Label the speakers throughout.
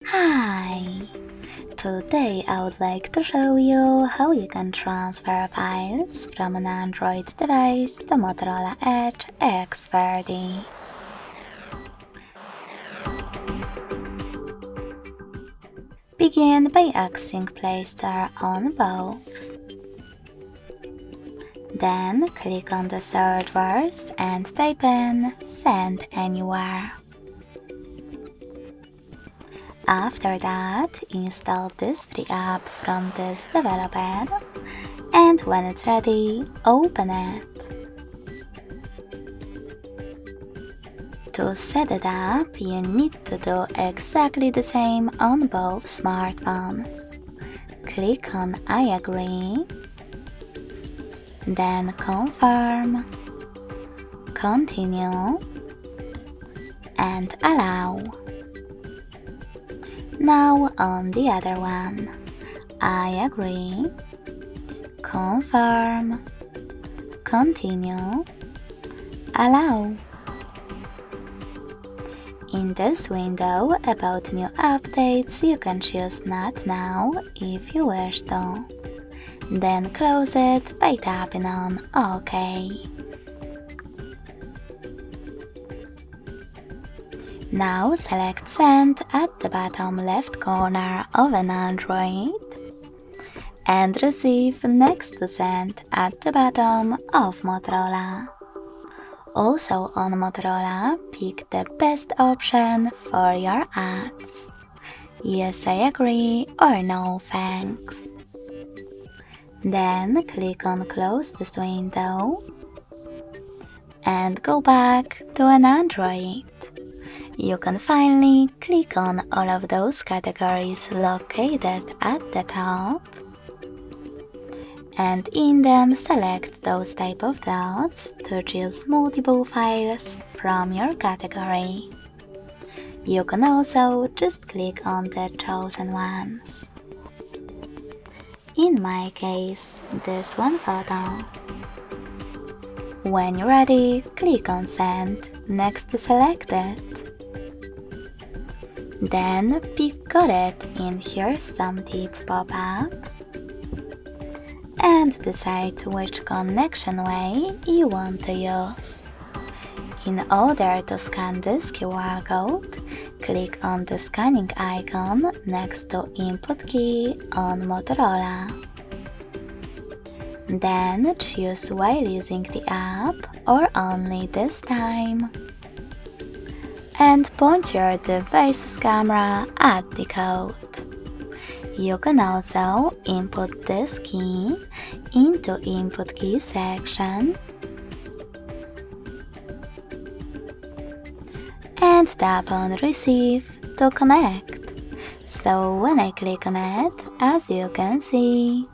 Speaker 1: Hi! Today I would like to show you how you can transfer files from an Android device to Motorola Edge X40. Begin by accessing Play Store on both. Then click on the search bars and type in Send Anywhere. After that, install this free app from this developer, and when it's ready, open it. To set it up, you need to do exactly the same on both smartphones. Click on I agree, then confirm, continue, and allow. Now on the other one, I agree, confirm, continue, allow. In this window about new updates, you can choose Not Now if you wish to. Then close it by tapping on OK. Now select Send at the bottom left corner of an Android and receive next to Send at the bottom of Motorola. Also on Motorola, pick the best option for your ads. Yes, I agree, or no thanks. Then click on Close this window and go back to an Android. You can finally click on all of those categories located at the top, and in them select those type of dots to choose multiple files from your category. You can also just click on the chosen ones. In my case, this one photo. When you're ready, click on Send next to select it. Then pick Got It in Here's Some Tip pop-up and decide which connection way you want to use. In order to scan this QR code, click on the scanning icon next to Input key on Motorola. Then choose while using the app or only this time. And point your device's camera at the code. You can also input this key into Input Key section and tap on Receive to connect. So when I click on it, as you can see,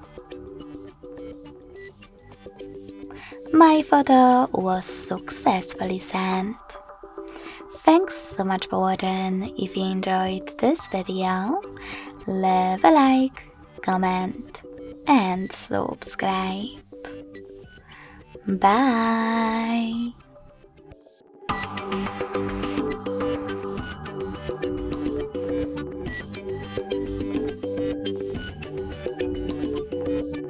Speaker 1: my photo was successfully sent. Thanks so much for watching. If you enjoyed this video, leave a like, comment, and subscribe. Bye!